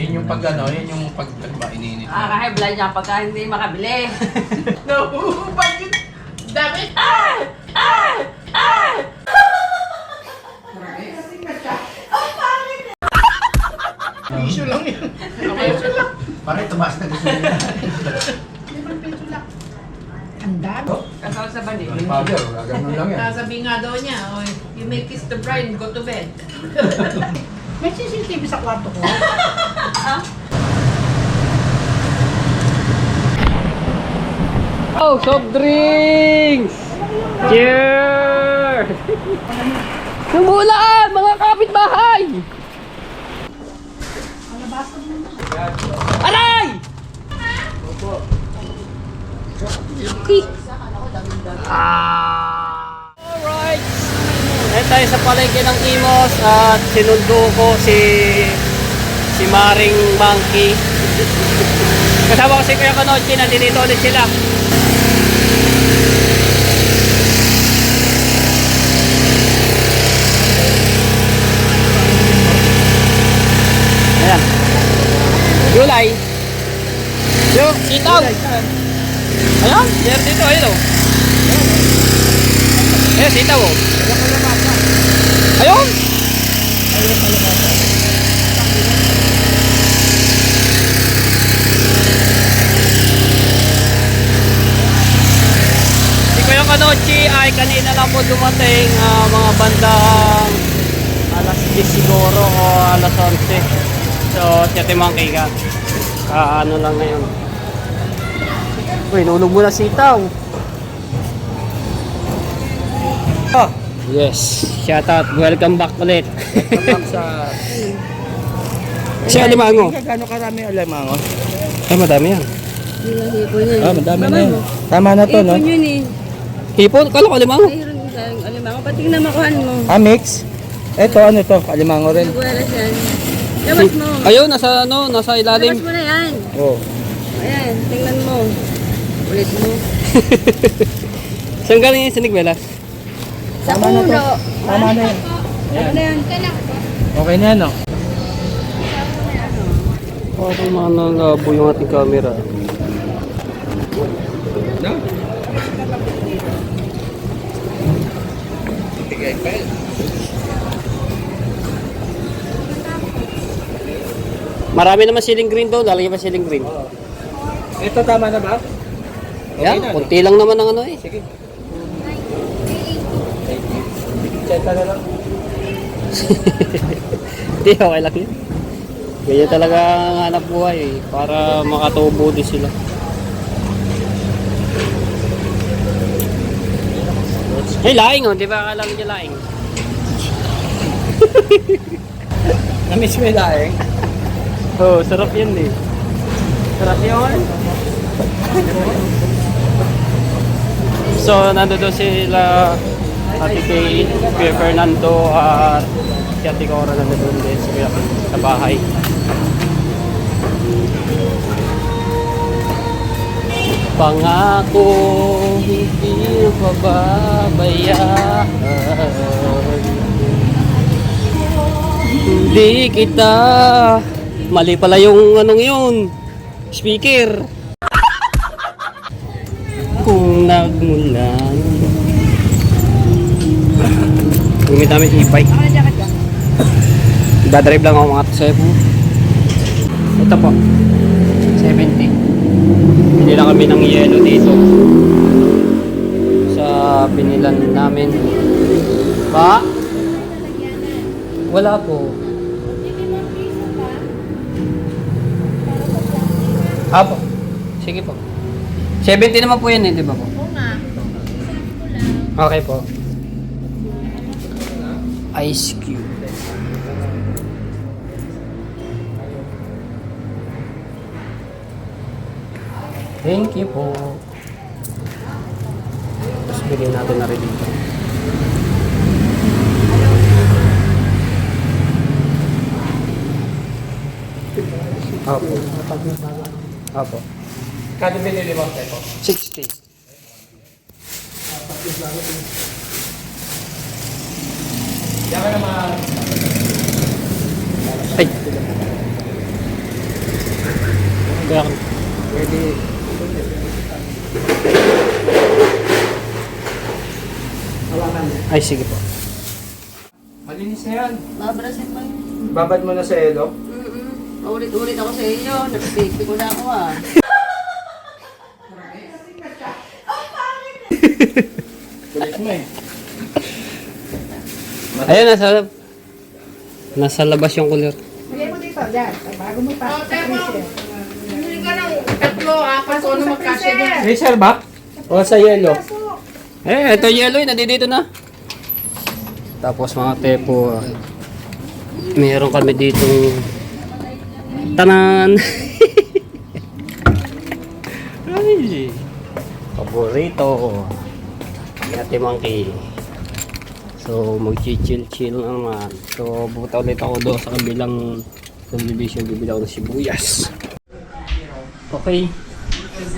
Yun yung pag ano, yun yung pag ininit. Kahit blind niya pagka hindi makabili. Nahuhubad yung damit. Piso lang yun. Piso lang. Parang tumaas na gusto nila. 5 piso lang. Ang dami. Kasal sa bandi. Yung powder, gano'n lang yan. Sabi nga daw niya, oh, you may kiss the bride, go to bed. May CCTV sa kwarto ko. Oh, soft drinks! Cheers! Sumulaan, mga kapitbahay! Aray! Alright! Ngayon tayo sa palengke ng Imos at sinundo ko si Maring Monkey. Kasama ko si Kuya Kanochi, nandito ulit sila. Ayan. Gulay. Yung sitaw. Ayan, meron dito, ayun o. Ayan, sitaw o. Ayun. Si Kuya Kanochi ay kanina lang po dumating, mga bandang alas 10 siguro o alas 11. So, siya timangkay ka. Ano lang ngayon. Uy, nulog mo na sitaw. Oh. Yes, shout out. Welcome back ulit. Welcome sa... Si Alimango. Gano'n karami alimango? Ay, madami yan. Hipon yun. Madami na yun. Tama na to, no? Hipon yun eh. Hipon? Kala ko Alimango. Mayroon isang alimango. Pati na makuhan mo. Mix? Ito, ano to? Alimango rin. Nagwalas yan. Labas mo. Ayun, nasa ilalim. Labas mo na yan. Oo. Ayan, tingnan mo. Ulit mo. Saan galing yung sinigbelas? Sa Tama na to. ulo. Tama na yan. Ano na yan? Okay na yan, no? Parang mga nalabo yung ating camera. No? Tigay pa yun. Marami naman ceiling green doon. Lalagyan pa ceiling green. Ito, tama na ba? Yan, na, kunti lang naman ang ano eh. Sige. Check na lang. Hindi, okay lang yun. Ganyan talaga ang hanap buhay eh, para makatubo din sila. Ay, laing oh, di ba akala niya laing? Na-miss mo yung laing? Oh, sarap yan eh. Sarap yun. So, nandito sila Ate Kay, Kuya Fernando at si Ate Cora nandito din sa bahay. Pangako, hindi pababayaan. Hindi kita. Mali pala yung anong yun. Speaker. Kung nagmulan. Gumit namin e-bike. Dadrive lang ako mga tasayo po. Ito po. 70. Hindi lang kami ng yelo dito. Sa pinilan namin. Ba? Wala po. Apo. Sige po. 70 naman po yan eh, di ba po? Oo nga. Okay po. Ice cube. Thank you po. Tapos bigyan natin na rin dito. Apo. Apo. Kado binili mo, Tepo? 60. Diyan ka naman. Ay. Kaya, Pwede. Hawakan mo. ay, sige po. Malinis na yan. Babrasin pa yun. Babad mo na sa elo. Ulit-ulit ako sa inyo. Nag-safety ko na ako ah. Kulit mo eh. Ayun, nasa labas yung cooler. Oh, Temo. Hindi ka ng tatlo, apat, o ano magkasya dyan. Racer ba? O sa yelo? Eh, ito yellow, nandito na. Tapos mga tepo, meron kami ditong tanan. Ay, paborito. Ate Monkey. So, mag-chill-chill naman. So, buta ulit ako doon sa kabilang subdivision. Bibili ako ng sibuyas. Okay.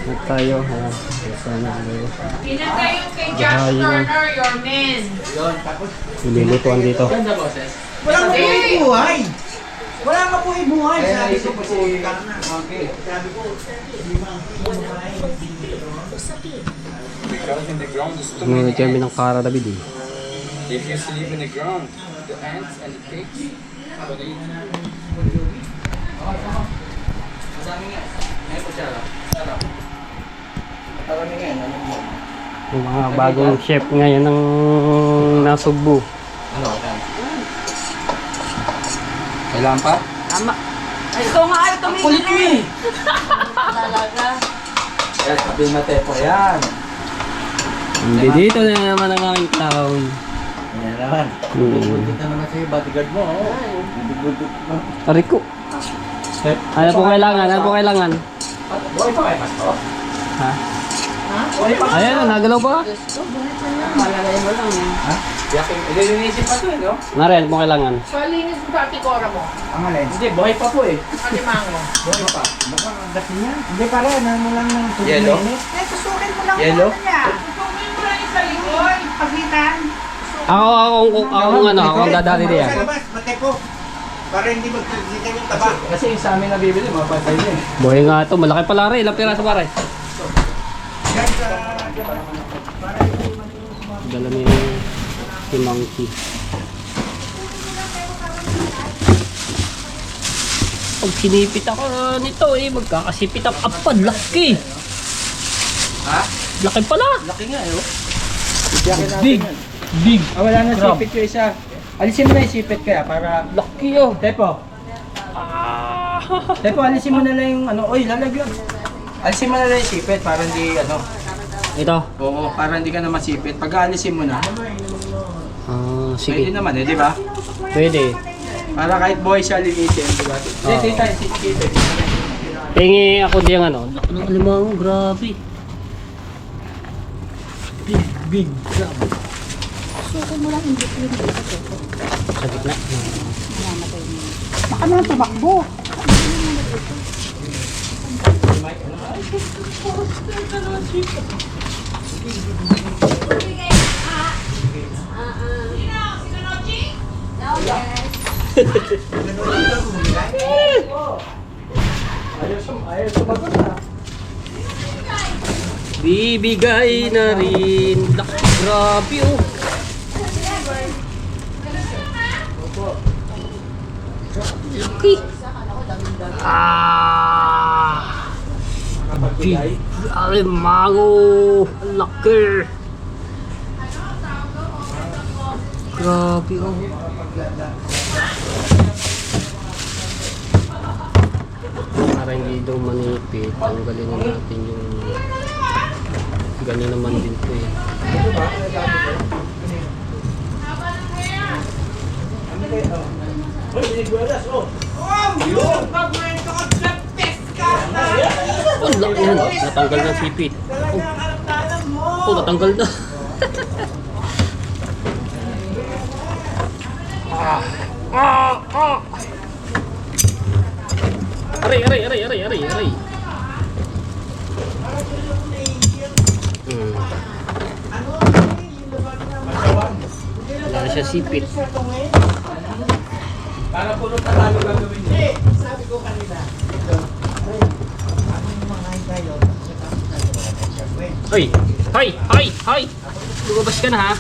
Nag tayo. Sana tayo. Pinatay yung kay Jack Turner, your man. Nilulutuan dito. Ganda boses. Wala ka po ibuhay. Wala ka po ibuhay. Eh, Sabi ko naisip po, ko si- karna. Okay. Sabi ko, hindi mo ibuhay. The ground in the ground is too Tumingin many kami ng ants. Kara David eh. If you sleep in the ground, the ants and the pigs will eat you. Madami nga. Ngayon po siya. Sarap. Marami nga. Ano mo? Yung mga bagong chef ngayon ng nasugbo. Ano? Kailangan pa? Tama. Ay, ito nga ay tumingin Kulit mo eh. Talaga. Yan, sabi na tepo yan. Hindi dito na naman ang aming town. Yan naman. Bubuntot na naman sa'yo, bodyguard mo. Oh. Bubuntot mo. Ariko. Step. Ano po kailangan? Ano po kailangan? Buhay pa kayo, Pasto? Ha? Buhay pa? Ayan, nagalaw pa. Malalay mo lang eh. Ha? Yakin, ililinisip pa to eh, no? Nare, ano po kailangan? Palinis mo sa atikora mo. Ang alin? Hindi, buhay pa po eh. Alimango. Buhay pa. Baka magdas niya. Hindi pare, ano mo lang ng tubig Yellow? mainit. Eh, susukin mo lang Yellow? Tutumin mo lang yung sa likod. Pagitan. Ako ang dadali diyan. Sa labas, mate po. Para hindi magkakita yung taba. Kasi yung sa amin nabibili, mapatay na eh. Buhay nga ito, malaki pala rin. Ilang piraso pare? Yan sa... Dala ni si Monkey. Pag sinipit ako nito eh, magkakasipit ang apad. Laki! Ha? Laki pala! Laki nga eh, oh. Yakin natin Big! yan. Big! Ah, wala na Crab. sipit yung isa. Alisin mo na yung sipit kaya para... Laki oh! Tepo. Tepo, alisin mo na lang yung ano. Uy, lalaglag. Alisin mo na lang yung sipit para hindi ano. Ito? Oo, para hindi ka na masipit. Pag alisin mo na, Ah, pwede sige. naman eh, di ba? Pwede. Para kahit buhay siya linisin, di ba? Oo. Hindi tayo sipit. Tingi ako diyang ano. Laki ng alimango, grabe. Big, big crab. Susukin mo lang yung between dito. Sa gitna. Baka naman tumakbo. Ayaw sumagot na. Bibigay na rin. Laki, grabe oh. Laki. Ah! Big alimango. Laki. Grabe oh. Para hindi daw manipit, tanggalin na natin yung gano'n naman din po eh. Oh, laki yan. Natanggal na sipit. Oh, natanggal na. Aray, aray, aray, aray, aray, aray. Wala na siya sipit. Para puro tatalo gagawin niya. Hoy! Hoy! Hoy! Hoy! Lumabas ka na ha.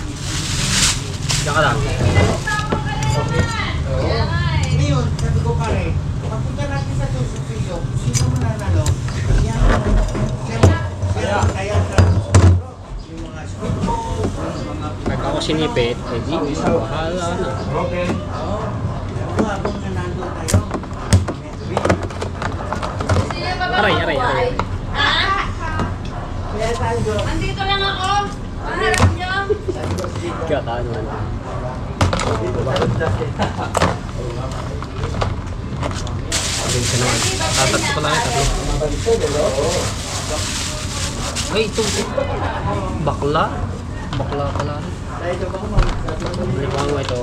Diyan ka lang. Ngayon, sabi ko pare, pagpunta natin sa Tusupilyo, sino mananalo? Yan. Kaya sa Tusupilyo, yung mga Pag ako sinipit, eh di, bahala na. habang nanalo tayo. Aray, aray, aray. Andito lang ako. Maharap niyo. Kakano na. Tatat ko lang ito. Ay, ito. Bakla. Bakla pala. Ano ba ito?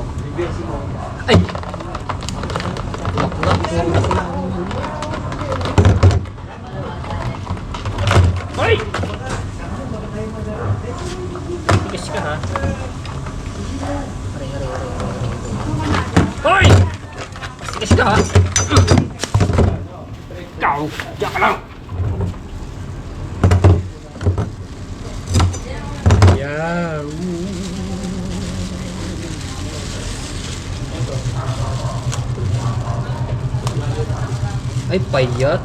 Ay! Bakla. Ay! Tigas ka ha. Aray, aray, aray. Hoy! Tigas ka ha. Ikaw! Diyan ka lang! Yeah. Ay, payat.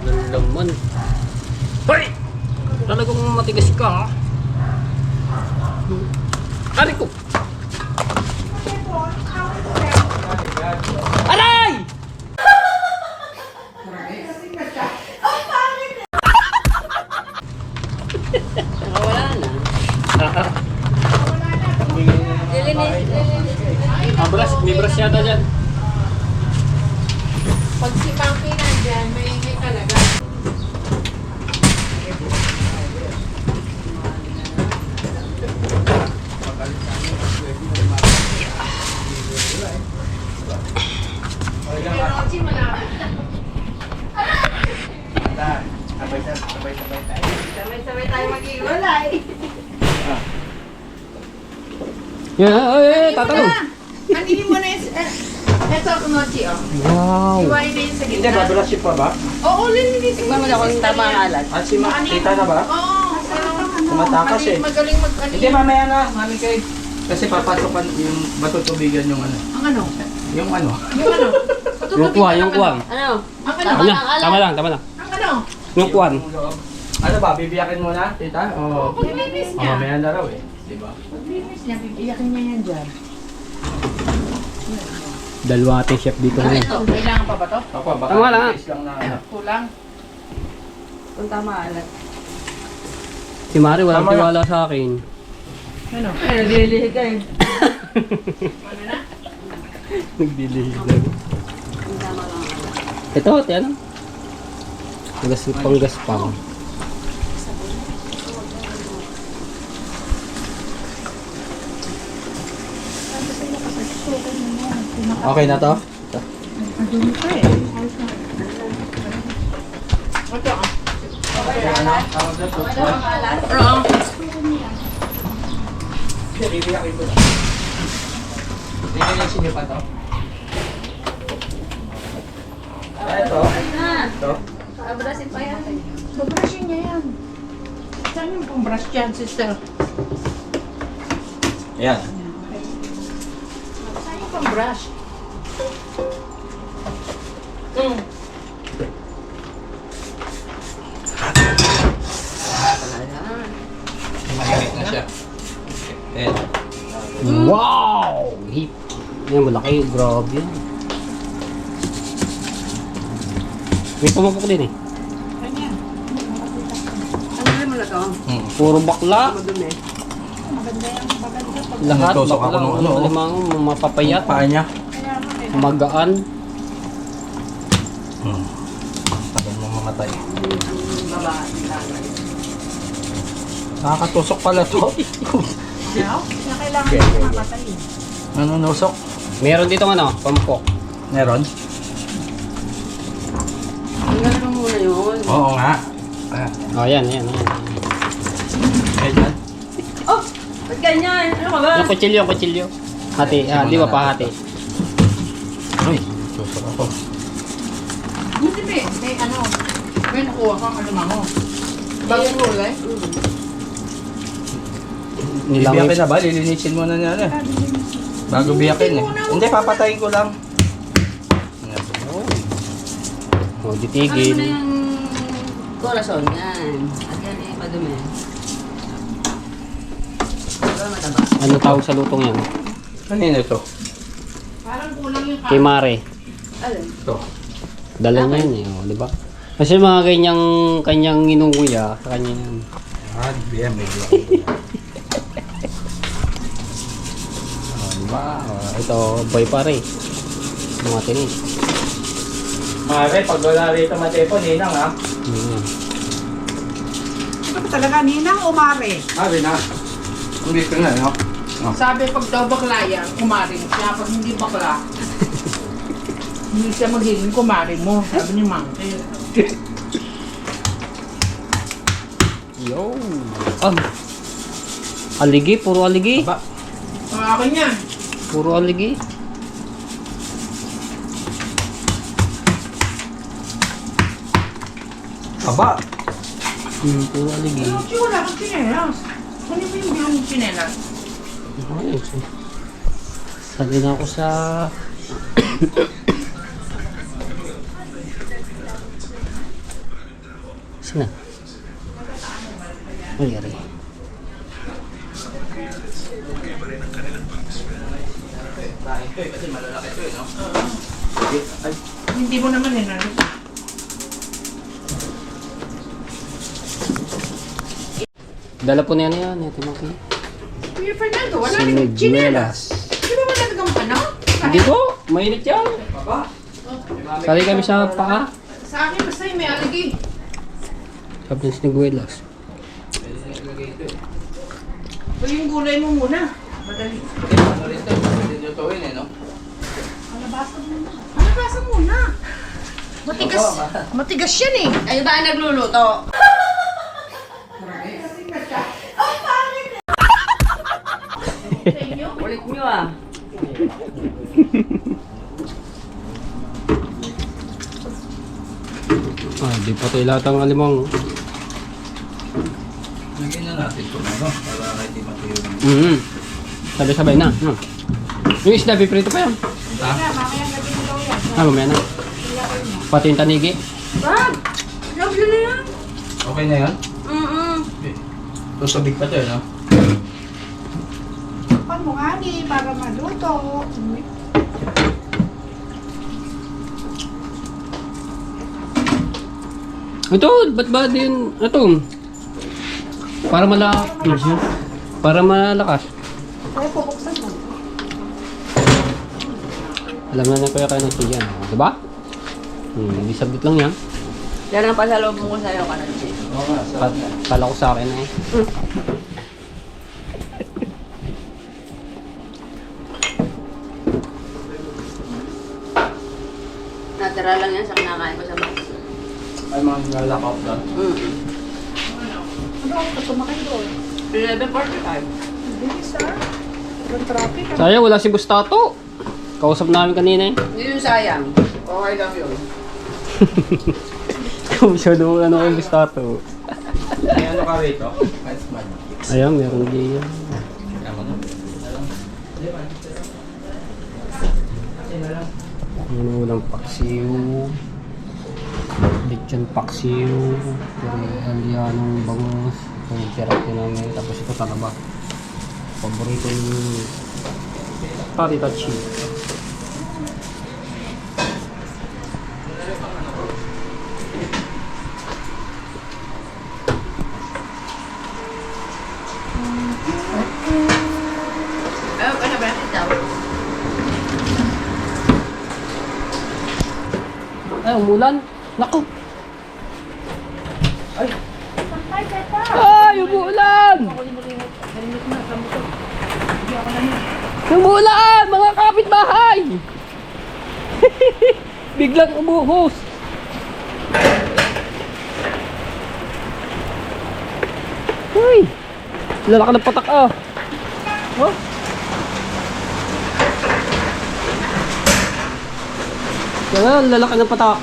Ang laman. Hoy! Talagang matigas ka ha. Aray ko! Aray! Wala na. Ah, brush. May brush yata dyan. Pag si Pampi nandyan, maingay talaga. Kinochi, malapit na. Sabay-sabay tayo mag-iwalay. Yeah, tatalon. Andinin mo na yung... Eto, Kinochi, oh. Wow. Iwain na yun sa Hindi, gitna. babrush pa ba? Oo, linisin. Tignan mo na kung tama ang alat. At si Tita na ba? Oo. Tumatakas eh. Magaling Hindi, mamaya na, mami kay. Kasi papasukan yung matutubigan yung ano. Ang ano? Yung ano. Yung ano? Yung kuwan, yung kuwan. Ano? Ang ano? Tama Tama lang, alat. tama lang, tama lang. Ang ano? Yung kuwan. Yung loob. Ano ba, bibiyakin mo na, tita? Oo. Paglinis niya. Mamaya na raw eh. Diba? Paglinis niya, bibiyakin niya yan dyan. Dalawa ating chef dito ngayon. Ito, kailangan pa ba to? Ako, baka Tama lang. taste lang na ano. Kulang. Kung tama ang alat. Si Mari walang Tama lang. tiwala sa akin. Ano? Ay, naglilihi ka eh. Ano na? Nagdilihig lang. Kung tama lang ang alat. Ito, ate ano? Panggaspang. Okay na to? Ito ah. Wrong. Bibiyakin ko na. Lilinisin niyo pa to? Ito. Na. Ito. Abrasin pa yan. Babrushin niya yan. Saan yung pang-brush dyan, sister? Ayan. Saan yung pang-brush? Mm. Mainit na siya. Ayan. Wow! Hip. Yan, malaki. Grabe yan. May pumapok din eh. Kanya. Ano rin mo na to? Puro bakla. Madumi. Maganda yan. Maganda pag Lahat Tusok bakla. ako nung ano, oh. Limang mapapayat. Paa niya. kaya mo eh. Magaan. Tagal mo mamatay. Babae. Nakakatusok pala to. Now, na kailangan mo mapatay. Ano nusok? Meron dito ano, pampok. Meron? Tingnan mo muna yun. Oo nga. Ah, Oh, yan, yan. yan. ganyan. Oh! Ba't ganyan? Ano ka ba? Yung kutsilyo. Hati, di ba pa hati? Uy, tusok ako. Hindi ba? May ano. May nakuha kang alumango. Bagong huli? Nilangin. Biyakin na ba? Lilinisin mo na niya na. Bago biyakin eh. Hindi, papatayin ko lang. O, Ano ditigil. na yung corazon? Yan. At yan eh, padumi. Diba mataba? Ano tawag sa lutong yan? Kanina ito. Parang kulang yung Kay Mare. Alin? Ito. Dala niya yan eh, o, di ba? Kasi mga kanyang inunguya sa kanya yan. Ah, biya, medyo. O, di ba? O, ito, boy pare. Mga tinig. Mare, pag wala rito matepo, ninang ha? Ano ba talaga, Ninang o Mare? Mare na. Hindi ko na, no? Sabi pag daw bakla yan, kumarin siya. Pag hindi bakla, hindi siya magiging kumarin mo. Sabi ni Monkey. Yo! Aligi, puro aligi. Aba. Ang akin yan. Puro aligi. Aba. Puro aligi. Ano siya wala kang chinelas? Ano ba yung bilong chinelas? Ayun, sali na ako sa... Saan na? Ay, yari. Ito eh, kasi malalaki ito eh, no? Ay, Hindi mo naman eh. Dala po na yan, ito Maki. Kuya Fernando, wala rin chinelas. Siniguelas. Di ba wala nagang ano? Hindi ko, mainit yan. baba. Sali kami sa paa. Sa akin basta yung may aligi. Sabi ng siniguelas. O yung gulay mo muna. Madali. Ano rin ito? Hindi lutuin eh, no? Alabasa muna. Matigas. Matigas yan eh. Kayo ba ang nagluluto? Ulit nyo ah. Di pa tayo lahat ang alimang. Lagyan na natin ito, no? Para hindi matuyo. Sabay-sabay na. Yung isda, piprito pa yan. Mamaya na. Pati yung tanigi. Bab! Love yun na yan. Okay na yan? Tusabig pa ito eh, no? Pan mo nga ni, para maluto. Ito, ba't ba din, ito? Para para malakas. Ay, pupuksan mo. Alam na kuya kayo ng siya, diba? Hindi sabit lang yan. Yan ang pasalubong ko sa'yo, Kananchi. Oo nga, sarap na. Kala ko sa akin eh. Natural lang yan sa kinakain ko sa box. Ay, mga nilalakaw lang. Ano ako tumakay doon? 11:45. Bilis ah. Walang traffic ah. Sayang, wala si Bustato. Kausap namin kanina eh. Hindi yung sayang. Okay lang yun. Kausap naman ano yung Bustato. May ano ka rito? May smart. Ayan, meron din yan. Tama na. Ano ulang paksiw. Lechon paksiw. Pero alianong bangus. Yung therapy namin. Tapos ito talaba. Paborito yung taritachi. Ano ba natin daw? Ay, umulan. Naku! Ay, umulan! Umulan, mga kapitbahay! Biglang umuhos. Uy! Lalaki ng patak ah. Oh? Yan, lalaki ng patak.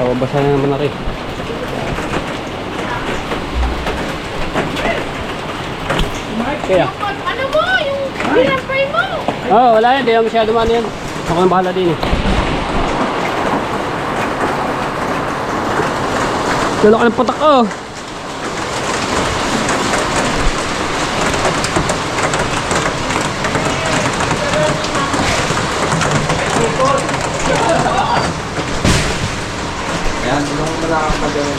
Basa na naman na rin. Kaya? Ano mo? Yung pinampray mo? Oo, wala yan. Hindi na masyado ano yan. Ako nang bahala din eh. Lalaki ng patak oh. Yan, tulungan mo lang ako mag-gawin.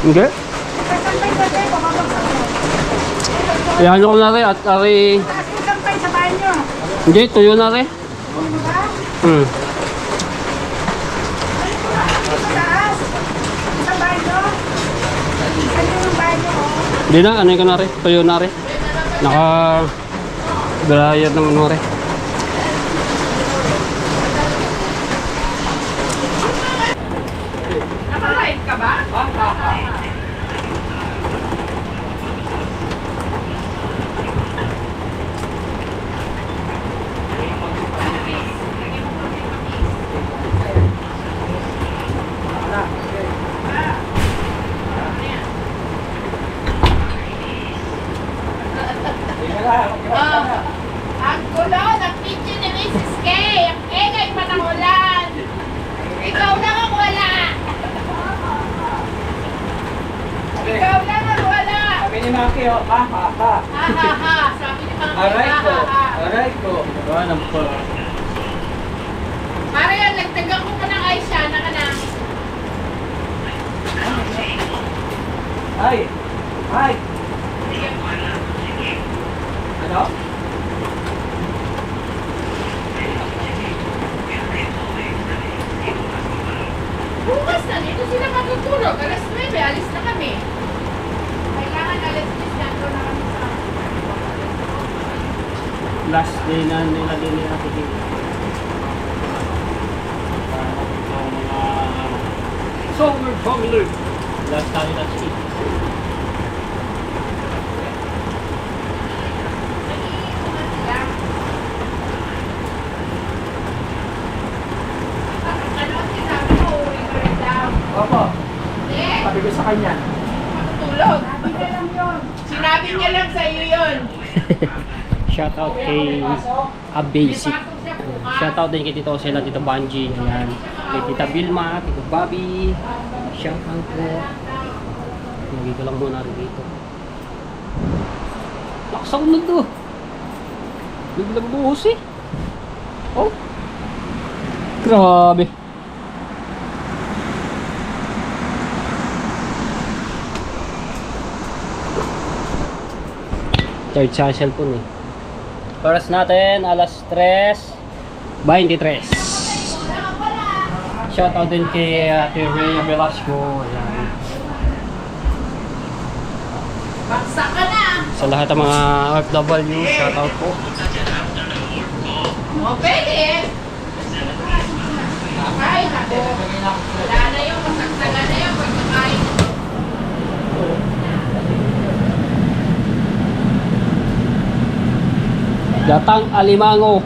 Hindi? Yan ko na rin at ari. Hindi, tuyo na rin. Hindi na, ano ko na rin. Tuyo na rin. Naka-dryer naman mo rin. Nakalive ka ba? Ang gulo ng picture ni Mrs. K. Ang egay pa ng ulan. Ikaw lang ang wala. Ikaw lang ang wala. Sabi ni Maki, oh, ha. Ha ha ha. Sabi ni Maki. Aray ko, Ha, ha, ha. aray ko. Ano po? Para yan, nagtagang ko pa ng Aisha. Naka na. Ay! Ay! Ano? Bukas na, dito sila matutulog. Alas 9, alis na kami. Kailangan alas 10 na doon na kami sa... Last day na nila din nila titigil. Summer Formula. Last time na si. Ano ang sinabi mo? Uwi ka rin daw. Opo, Hindi. sabi ko sa kanya. Matutulog. Sinabi niya lang sa iyo yun. Shout out kay Basic. Pasok siya bukas. Shout out din kay Tito Sela, Tito Banji, ayan. Kay Tita Vilma, Tito Bobby. Shout out po. Dito lang muna rin dito. Lakas ako na to. Biglang buhos eh. Oh. Grabe. Charge sa cellphone eh. Oras natin, alas 3:23. Shout out din kay Ate Rhea Velasco. Ayan. Baksa ka na. Sa lahat ng mga OFW, shout out po. O, pwede. Ay, ako. Wala na yung masagsagan na yung pagkakain. Gatang alimango.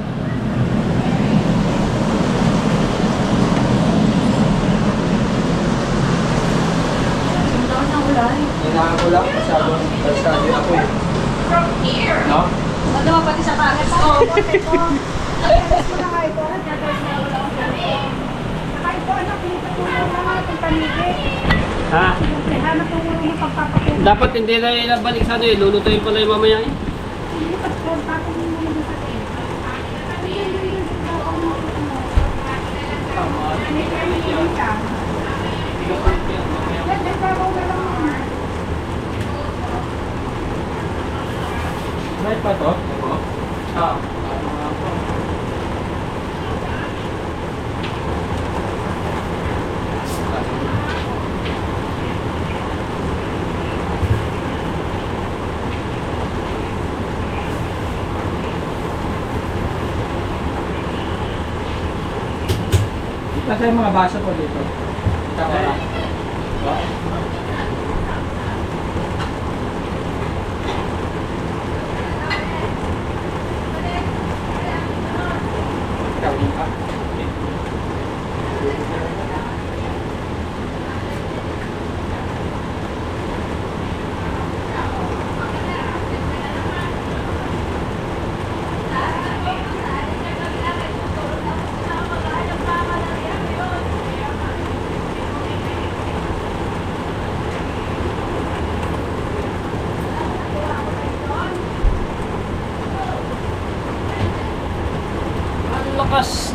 Kailangan ko lang masyadong kalsado ako eh. From here. No? Ano mo pati sa pangit ko? Ha? Dapat hindi na ilabalik sa ano eh. Lulutuin pala yung mamaya eh. Right pa to? Ah. Kasi yung mga baso ko dito. Kita ko lang. Kawin ka.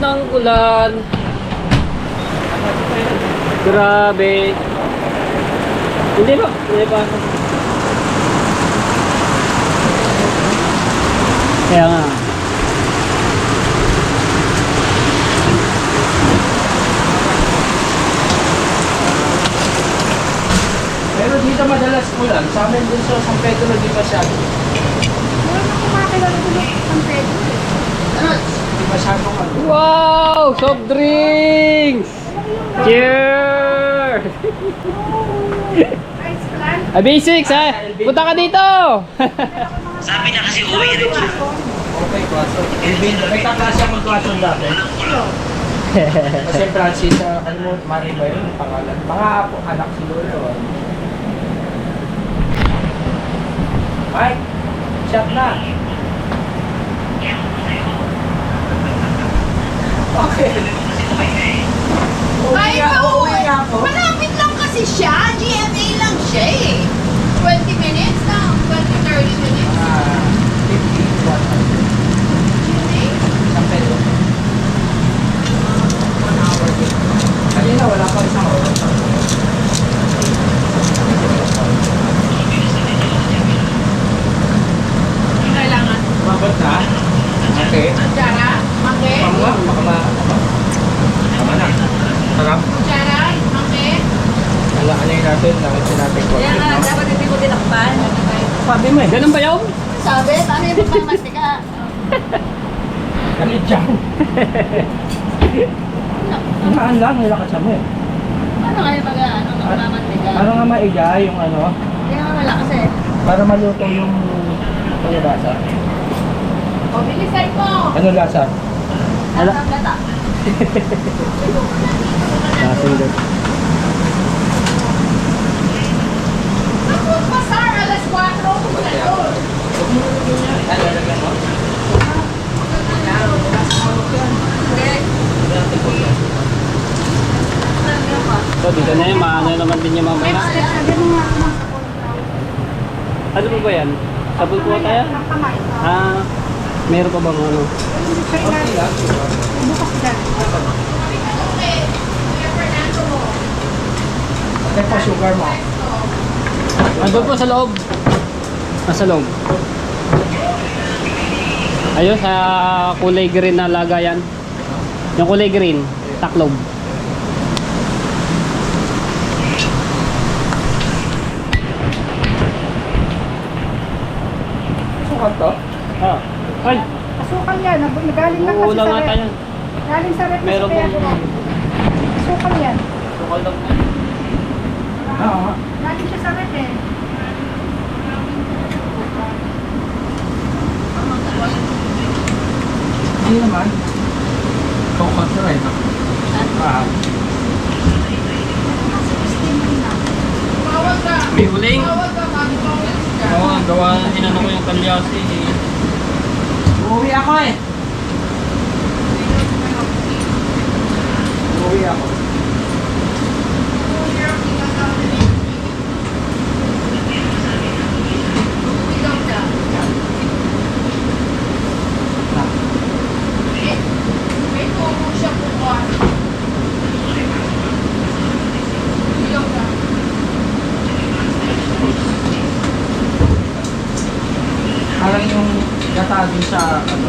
ng ulan. Grabe. Hindi ba? Hindi pa. Kaya nga. Pero dito madalas ulan. Sa amin din sa San Pedro, di masyado. Di masyadong ano. Wow! Soft drinks! Cheers! Ah, basics ha! Punta ka dito! Okay, Quason. May kaklase akong Quason dati. Kasi Francis, ano mo, Mari ba yun? Pangalan. Mga apo, anak siguro. Mike, shot na. Okay. Ay, Uuwi ako. malapit lang kasi siya. GMA lang siya eh. 20 minutes na. 20-30 minutes. 50, 100. San Pedro. 1 hour din. Kanina wala pa isang oras. Kailangan. Umabot na? Okay. Kutsara, mangke. Pamwa, baka tama na. Sarap. Kutsara, mangke. Ano yun natin? Nakita natin ko. Kaya nga, dapat hindi ko tinakpan. Sabi mo eh. Ganun ba yun? Sabi, paano yung pagmamastika? Galit dyan. Hinaan lang, may lakas mo eh. Paano nga yung pagmamastika? Ano nga maiga yung ano? Kaya nga wala kasi. Para maluto yung ano lasa. O, bilisan mo. Ano lasa? Ang gata. Lasing doon. Tapos pasar, alas 4. Kutsara. Lalagyan mo? So, dito na yun. Maano naman din yung mamaya. Ano ba yan? Sabon po tayo? Ah, meron pa bang ano? Ano po sugar mo? Andun po sa loob. Nasa loob. Ayun, sa kulay green na lagayan. Yung kulay green, taklob. Sukat to? Ah. Ay, Asukal yan. Nagaling lang kasi uulang sa nga rep. tayo. Galing sa rep. Meron kaya pong... Asukal yan. Sukal lang. Oo nga. Galing siya sa rep eh. Hindi naman. Sukat na rin. Ah. Tawag ka. May huling. Tawag ka, mag-tawag ka. Oo, gawa inano ko yung kalyasi. Uuwi ako eh. Uuwi ako. Ilaw na. May tubo siya bukas. Ilaw na. Parang yung gata din sa ano.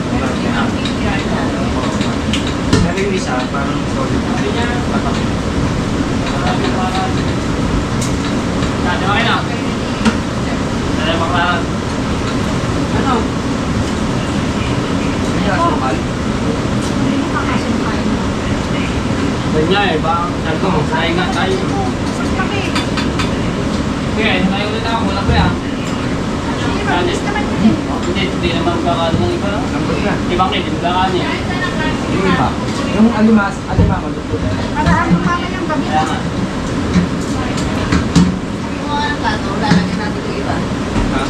Pero yung isa, parang solid. Patak. Dati ba kayo na? Dati ba ka? Ano? Hindi na sukal. Ganyan nga eh, ba? Sabi ko, sayo nga tayo. Sige, tayo ulit ako, wala pa yan. Hindi naman kakano ng iba. Lambot na. Ibang kilim kakano niya. Yung iba. Yung alimas, alimango luto na. Maraan mo mama yung gabi. Kaya nga. Yung mga ng plato, lalagyan natin yung iba. Ha?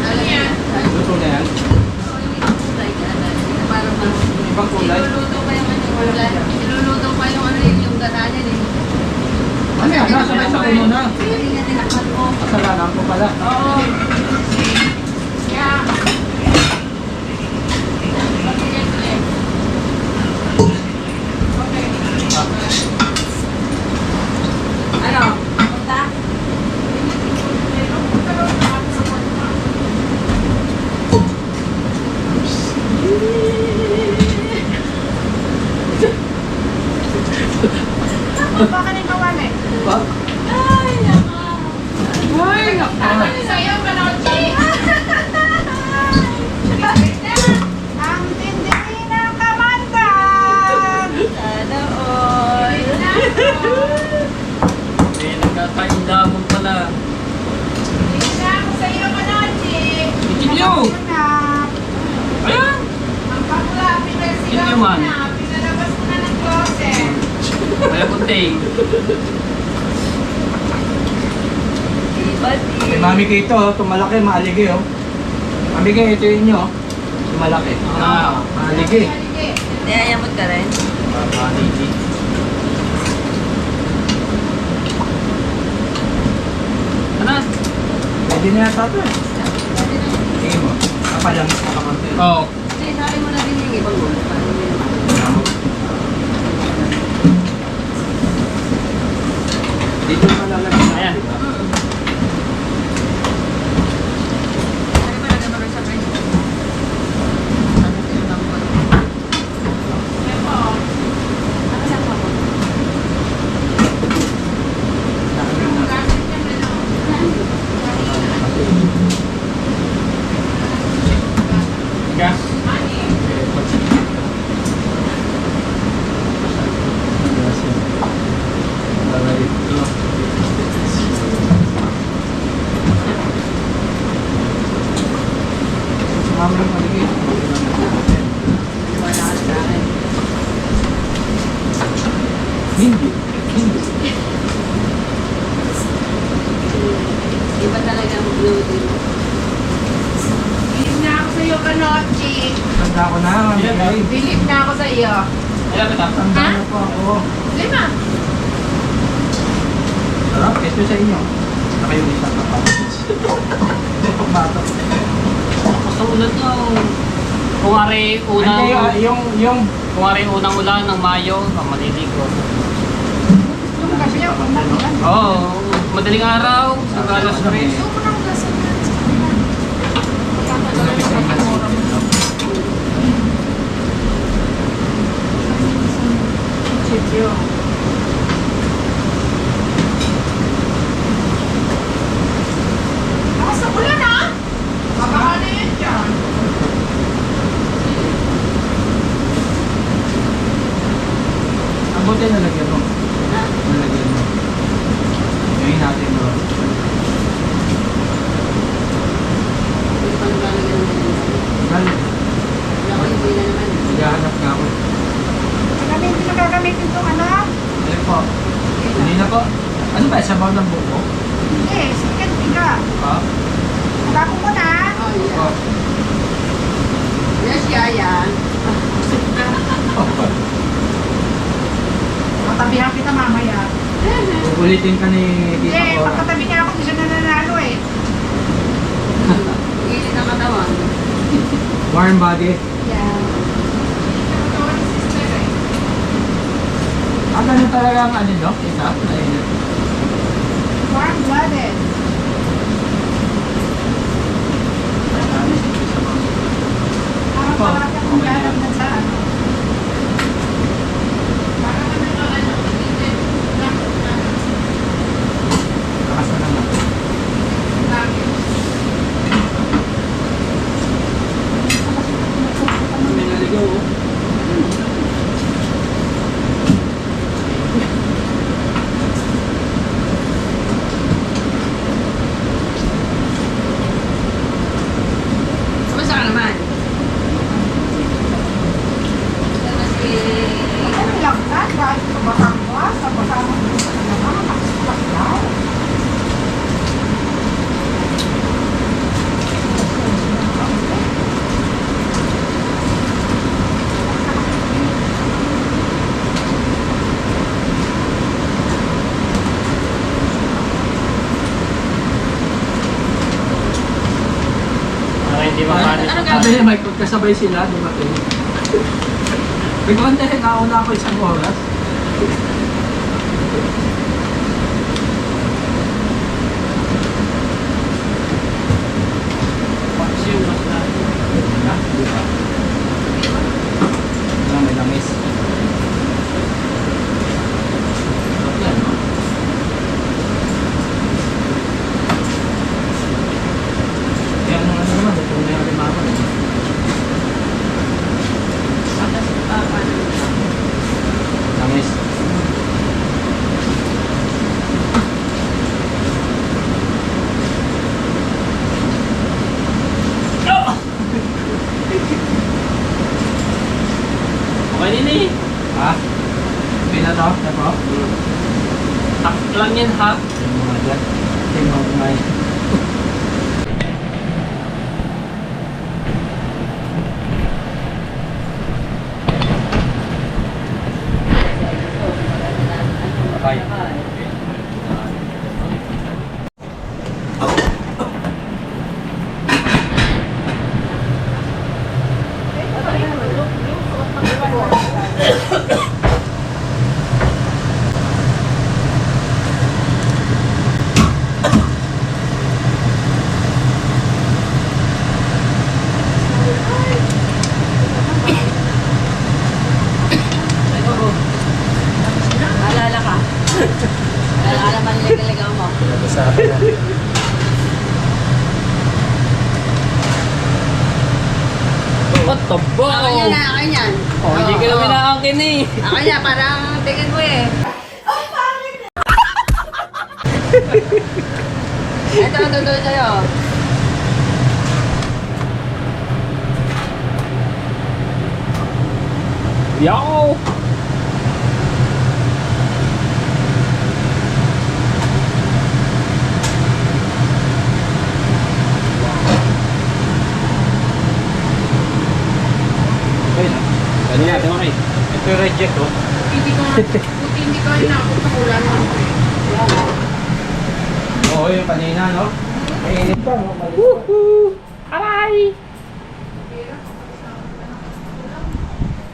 Lalagyan. Luto na yan? Ibang kulay ka na. Parang Ibang kulay? Iluluto pa yung ano yung kulay. Iluluto pa yung ano yung gata niya eh. Ano yan? Nasabay sa kuno na. Hindi nga tinakpan ko. Kasalanan ko pala. Oo. Kaya, Ano? Punta? Baka na kawan eh. Ay, naka. Ay, naku. Sa'yo, Manochi! Ang tindi ng kamandag! Sana all. May nagkakaindamon pala. Isa ako sa'yo, Manochi! Ikinyo! Hanap. Ayan! Ang bakla, pinasigaw Yun mo naman. na. Pinalabas mo na ng closet. Kaya kunting. Kay Mami Kito, oh, itong malaki, maaligi oh. Mami Kito, ito yun nyo. Yung malaki. Ah. Maaligi. Hindi, ayamot ka rin. Maaligi. Ano? Pwede na yata ito eh. Tingin mo. Kapalang sa konti. Oo. Hindi, sabi mo na din yung ibang mo. Dito na lalagyan Ayan. natin. Sabi mo na gano'n sa friend. Sabi ko yung bangkot. Ano sa bangkot? Gas. Mami, maaligi. Wala ka sa akin. Hindi. Hindi. Iba talaga ang beauty mo. Bilib na ako sa'yo, Manochi! Tanda ko na, Mami Kay. Bilib na ako sa'yo. Ayan, kita. Tanda na po ako. 5. Sarap, ito sa inyo. Saka yung isa na pa. Bato. Gusto ulan yung... Kung ari unang... Hindi, yung Kung ari unang ulan ng Mayo, maliligo. Yung gabi ako, umulan. Oo. Madaling araw. Sa alas 3. Yung unang gasan na sa Sityo. Lakas ng ulan ah! Mabaka na yun dyan. ang buti nalagyan mo. Nalagyan mo. Ngayon natin bro. Hindi pa nagalagyan mo yun. Galit. Wala ko yung na naman. Naghahanap nga ako. Gagamitin na gagamitin itong ano? Alin po? Hindi na po. Ano ba? Sabaw ng buko? Hindi, second tiga. Ha? Bago mo na. Oh, yeah. Oh. Yes, Yaya. Matabihan kita mamaya. Ulitin ka ni Hindi, Tita Cora. pagkatabi niya ako, hindi siya nananalo eh. Gilid ng katawan. Warm body. Yeah. Ganun talaga ang ano no? Isa? Ayun. Warm-blooded. Parang Po, parang kang okay galang lang. na sa ano. Parang ano, Lakas na naman. May naligaw oh. Kamusta ka naman? Sana si... ano lang ka, dahil sa Batangas, sa Batangas, naman, nakasulat daw. Para hindi makalit. Ano Sabi niya, may pagkasabay sila, di ba? May konti, nauna ako isang oras. Paksiw mas na. May langis. Yan, no? Yan, ano naman, ito na yung alimango. Langis. Okay din eh. Ha? Pina to? Ito? Hak lang yan, hak. Yung mga dyan. Tingnan ko nga yun. Okay. Alala ka. Alala man talaga mo. Sa akin na. What the fuck? Akin yan, akin yan. Oh, hindi ka namin naangkin eh. Akin yan, parang tingin mo eh. Ito, tutuloy sa'yo. Yo! Okay na. Ano natin okay? Ito yung reject, oh. Hindi ko inabot sa ulan. Oo, yung kanina, no? Mainit pa, no? Aray!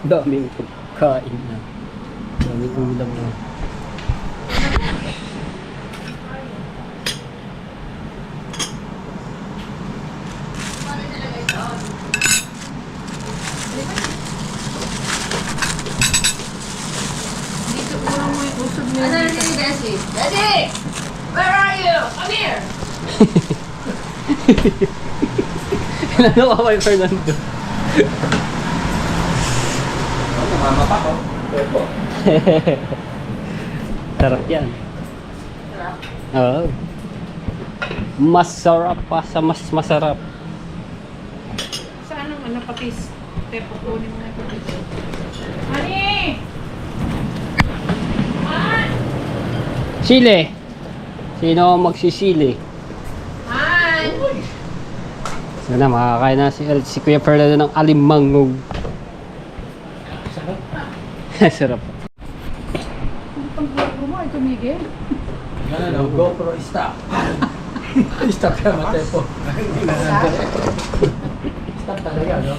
Daming pagkain na. Daming ulam na. Ano na si Bessie? Bessie! Where are you? Come here! Ano ka kay Fernando? Mama pa, oh. Sarap yan. Oo. Masarap pa sa mas masarap. Saan ang ano patis? Tepo kunin mo na yung patis. Honey! Sili. Sino ang magsisili? Han! Sana makakain na si Kuya Fernando ng alimango. Sarap. Ang GoPro mo ay tumigil. Ano, GoPro, stop. Stop ka, matepo. Stop talaga, no?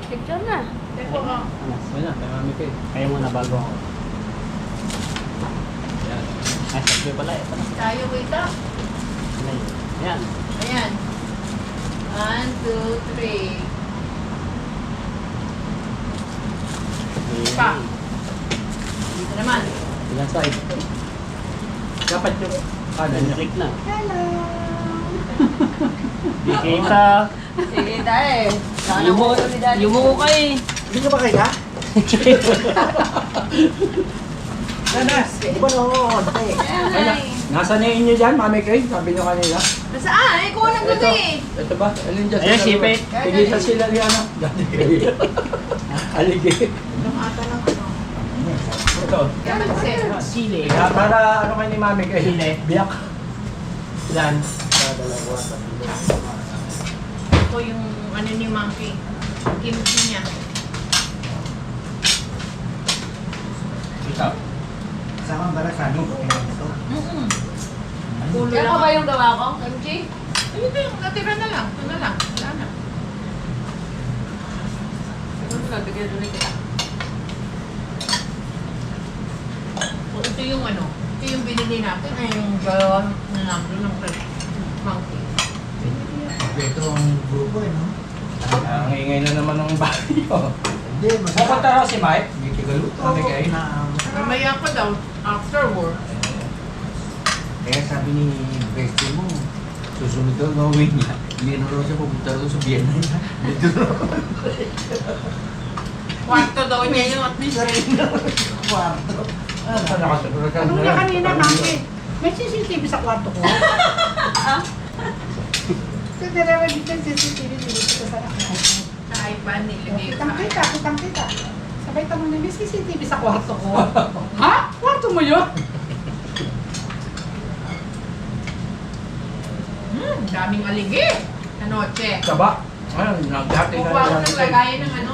Picture na. Tepo nga. Wala, marami kayo. Kaya muna bago ako. Yan. Ay, sabi pala. Ito na. Tayo, wait up. Yan. Ayan. 1, 2, 3. Pa. Dito naman. Ilang side? Dapat yung kanan. Click na. Di kita. Sige tayo. Nakakulo ni Daddy. Yumuko ka eh. Hindi ka ba kaya? Nanas! Di ba noon? Ayan. Nasa na inyo dyan, Mami Kay? Sabi nyo kanina. Nasaan? Ay, kuha ng gabi eh. Ito ba? Alin dyan? Ayan, sipe. Pilitan sila ni ano? Daddy Kay. Alige. Ilang ata lang ano. Ito. Sili. Kaya para ano kayo ni Mami Kay? Sili. Biyak. Ilan? Dalawa, tatlo. Ito yung ano ni Monkey. Kimchi niya. Ito. Sama ba sa ano? Ito. Pulo Yan lang. pa ba yung gawa ko, MJ? Hindi, natira na lang. Ito na lang. Wala na. Ito na, bigyan doon kita. Ito yung ano, ito yung binili natin ay yung galon na number ng monkey. Ito ang grupo eh, no? Ang ingay na naman ng baryo. Hindi, Pupunta raw si Mike. May tigaluto. Sabi kayo. Mamaya pa daw, after work. Kaya sabi ni Bestie mo, susunod daw gawin niya. Hindi na raw siya pupunta raw sa Vienna. Dito raw. Kwarto daw niya yung at least. Kwarto. Ano na kanina, Maki? May CCTV sa kwarto ko. Kasi dalawa dito yung CCTV dito sa iPad. Sa iPad nilagay sa Kitang kita. Sabay tanong na, may CCTV sa kwarto ko. Ha? Kwarto mo yun? daming aligi. Anoche. Saba. Ayun, nagdati Kukuha ko ng lagayan ng ano.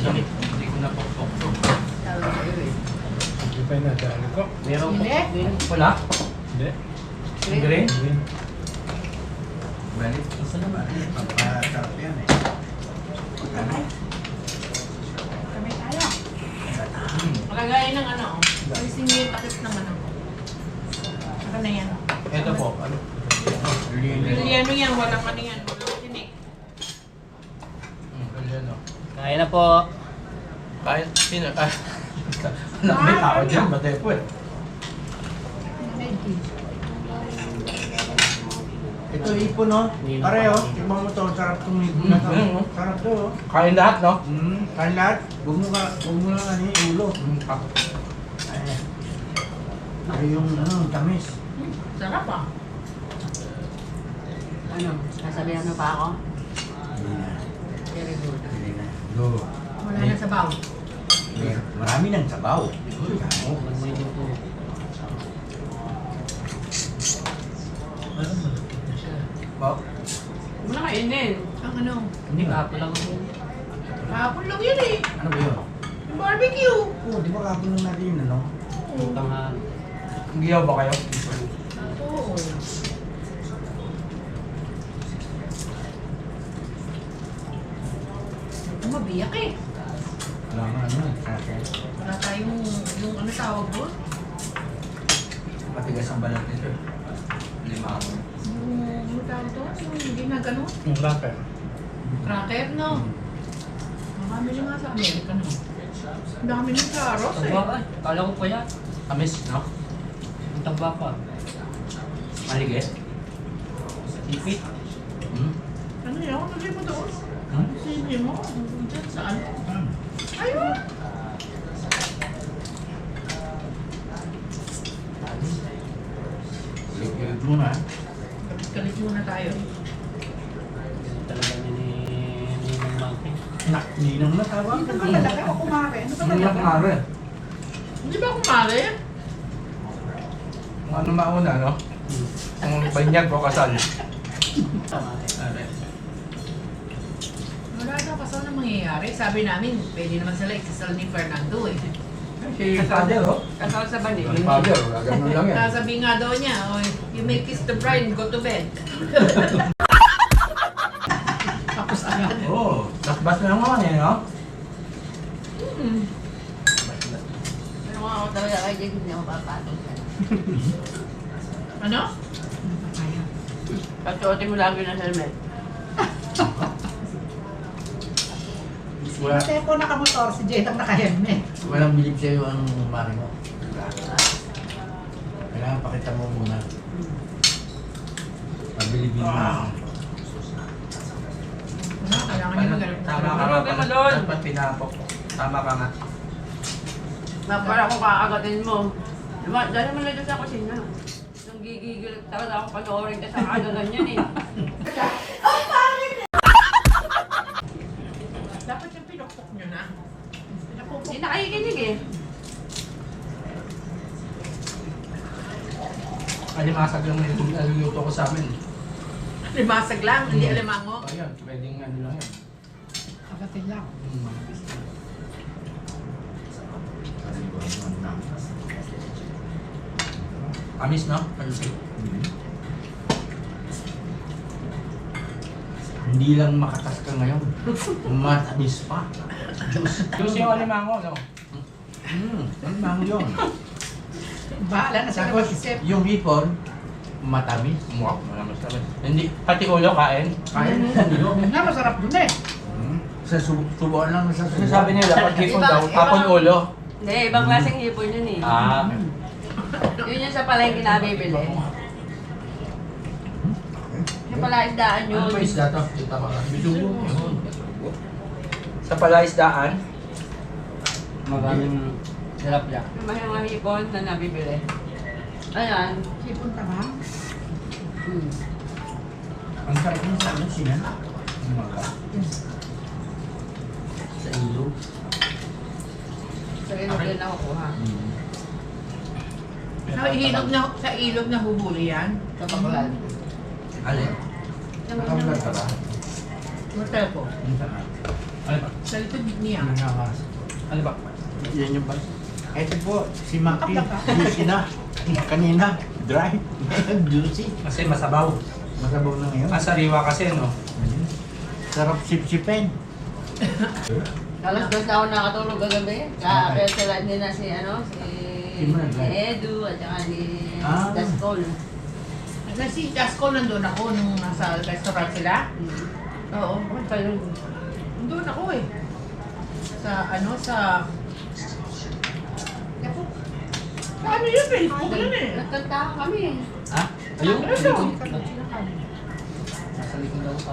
Hindi ko napokpok to. Hindi pa yung nadaan ko. Meron Hindi. Wala? Hindi. Green? Balik. Isa naman. Pampasarap yan eh. Kami tayo. Lagayan ng ano. Alisin niyo yung takip ng ano. Saka na yan. Ito po. Ano? Liliano yan, walang ano yan. Walang tinik. Ganyan o. Kaya na po. Kahit sino. May tao dyan. Batay po eh. Ito ipon no? Pareho. Tignan mo to. Sarap itong ipon na to. Sarap to. Oh. Kain lahat, no? Kain lahat. Huwag mo lang ano yung ulo. Ay, yung ano, tamis. Sarap ah. Ano? Sasabihan mo pa ako? Hindi na. Very good. Hindi na. No. Wala na sa baw. Marami ng sabaw. Wow. Wala kainin. Ang ano? Hindi nga. Kapo lang ako. Kahapon lang yun eh. Ano ba yun? Yung barbecue. Oo, di ba kapon lang natin yun, ano? Utang ha. Giyaw ba kayo? Oo. Ito mabiyak eh. Wala nga ano, kasi Wala tayong yung ano tawag doon. matigas ang balat nito. Lima ako. Yung ano tawag doon? Yung hindi na ganun. Yung rapper. Cracker no? Makamili nga sa Amerika no? Ang dami ng karos eh. Tamba, kala ko pa yan. Amis, no? Ang tamba pa. Maligit. Ipit. Ano yun? Nagay mo doon? Hmm? Sige mo? Diyan saan? Ayun! Ulit-ulit muna. Kalit muna tayo. Talaga ni Ninong Monkey. Ninang na tawag. Dito ba talaga o kumare? Ano ba Hindi na talaga? kumari. Hindi ba kumari? Kung ano mauna, no? Ang banyag o kasal. Wala daw kasal na mangyayari. Sabi namin, pwede naman sila ikasal ni Fernando eh. Si Father, oh. Kasal sa bani. Si Father, gano'n lang yan. Sabi nga daw niya, oh, you may kiss the bride, go to bed. Tapos agad. Oo. Basbas na naman eh, no? Pero kung ako talaga kay Jacob, hindi ako papatong siya. Ano? Pagsuotin mo lagi ng helmet. Wala, Kasi po nakamotor, si Jade ang naka-helmet. walang bilib sa'yo ang mari mo. Kailangan pakita mo muna. Pabilibin mo. Ano? Kailangan niya magaling. Tama ka nga pala. Dapat pinapok. Tama ka nga. Para kung kakagatin mo. Diba, dahil naman lang sa kusina. Nung gigigil talaga ako panoorin ka sa kagagan yan eh. Dapat yung pinukpok nyo na. Pinukpok. Hindi nakikinig eh. Alimasag lang niluluto ko sa amin. Limasag lang, hindi alimango. Ayun, pwedeng ano lang yan. Kagatin lang. Amis, no? Pansin. Hindi lang makatas ka ngayon. Matamis pa. Juice yung alimango, no? Ang mango yun. Bahala na sa Tapos, mag-isip. yung hipon, matamis. Wow, malamas naman. Hindi, pati ulo kain. Kaya nyo. Na, masarap dun eh. Sa subuan lang sa subuan. Sabi nila, pag hipon daw, tapon ulo. Hindi, ibang klaseng hipon yun eh. Ah, Yun yung sa palengke na bibili. Yung pala isdaan yun. Ano pa isda to? Kita ko lang. Bisugo. sa palaisdaan, maraming tilapia. Yung mga hipon na nabibili. Ayan. Sipon ka ba? Ang sarap ng sa amin sinan. Umaga. Sa ilog. Sa ilog din nakukuha. Sa ilog na hubuli yan. Sa Bacolod. Alin? Nakablog ka ba? Hotel ko. Yung saan? Ano ba? Sa likod niya. Nangakas. Ano ba? Yan yung ba? Ito po, si Maki. Kapla ka. Juicy na. Kanina, dry. Juicy. Kasi masabaw. Masabaw na ngayon. Ang sariwa kasi, no? Sarap sip-sipin. Alas 2 na ako nakatulog kagabi. Kaya sila din na si Margaret. si Edu at saka ni Ah. Dascol. Si Jasco nandun ako nung nasa restaurant sila. Oo. Nandun ako eh. Sa ano yun? Facebook yun eh. Nagkantahan kami. Ha? Ayun? Ano? Nasa likod daw pa.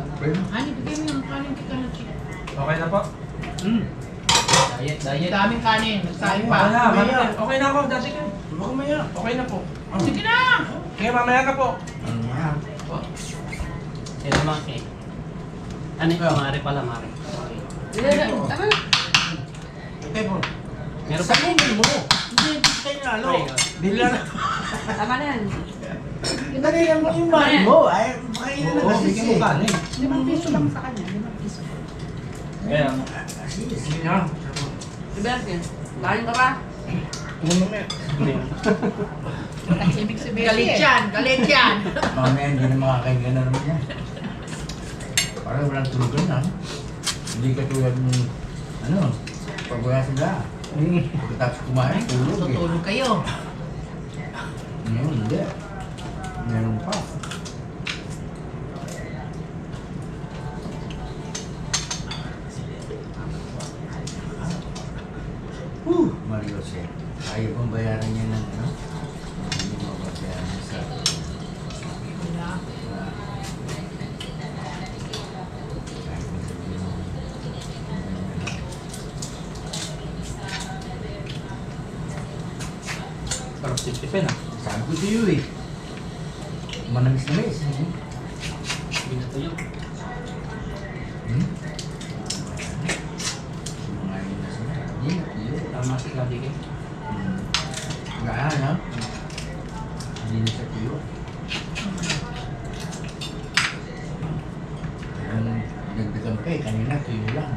Hani, bigay mo yung kanin kita na chicken. Okay na po? Diet, diet. Daming kanin. Nagsahin Okay pa. na, mamaya. Okay na ako, dati ka. Baka maya. Okay na po. Sige na! Kaya mamaya ka po. Ano yan? Yan naman cake. Ano yung mare pala, mare? Tama na. Ito po. Meron pa. Sabihin mo. Hindi, hindi kayo nalo. Bila na. Tama na yan. Nariyan mo yung mahal mo. Ay, makain na Oo, kasi bigyan mo kanin. 5 piso lang sa kanya. 5 piso. Kaya, sige na. Si Bertin, kain ka ba? Kasi ibig sabihin. Galit yan. Galit yan. Mamaya hindi na makakain na naman yan. Parang walang tulugan na. Hindi katulad ng, pag wala sila. Pagkatapos kumain, tulog eh. Tutulog kayo. Ngayon, hindi. Meron pa. Mario Jose. Ayaw bang bayaran niya ng ano? Hindi mo bayaran niya sa... Wala. Kahit mo sabihin mo. Sarap sipsipin, ah. Sabi ko sa'yo eh. Manamis-namis. Binato yun. Mga yun na sila. Hindi. Tama si Ladi kayo. Gaan ha? Hindi na sa tuyo. Ang dagdagan pa eh. Kanina tuyo lang.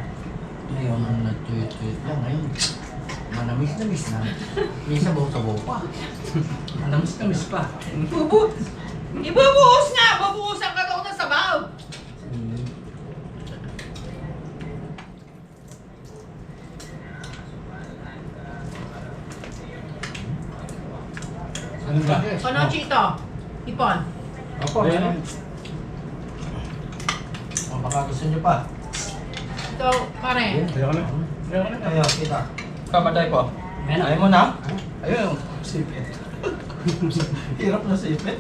Ngayon ang nagtuyo-tuyo lang. Ngayon, manamis-namis na. May sabaw-sabaw pa. Manamis-namis pa. Ibubuhos nga! Babuhusan ka daw ng sabaw! Ano ba? Ano, Chito? Ipon. Opo, meron. O, baka gusto nyo pa. Ito, pare. Ayaw, kita. Kamatay po. Ayaw mo na? Ayaw. Sipit. Hirap na sipit.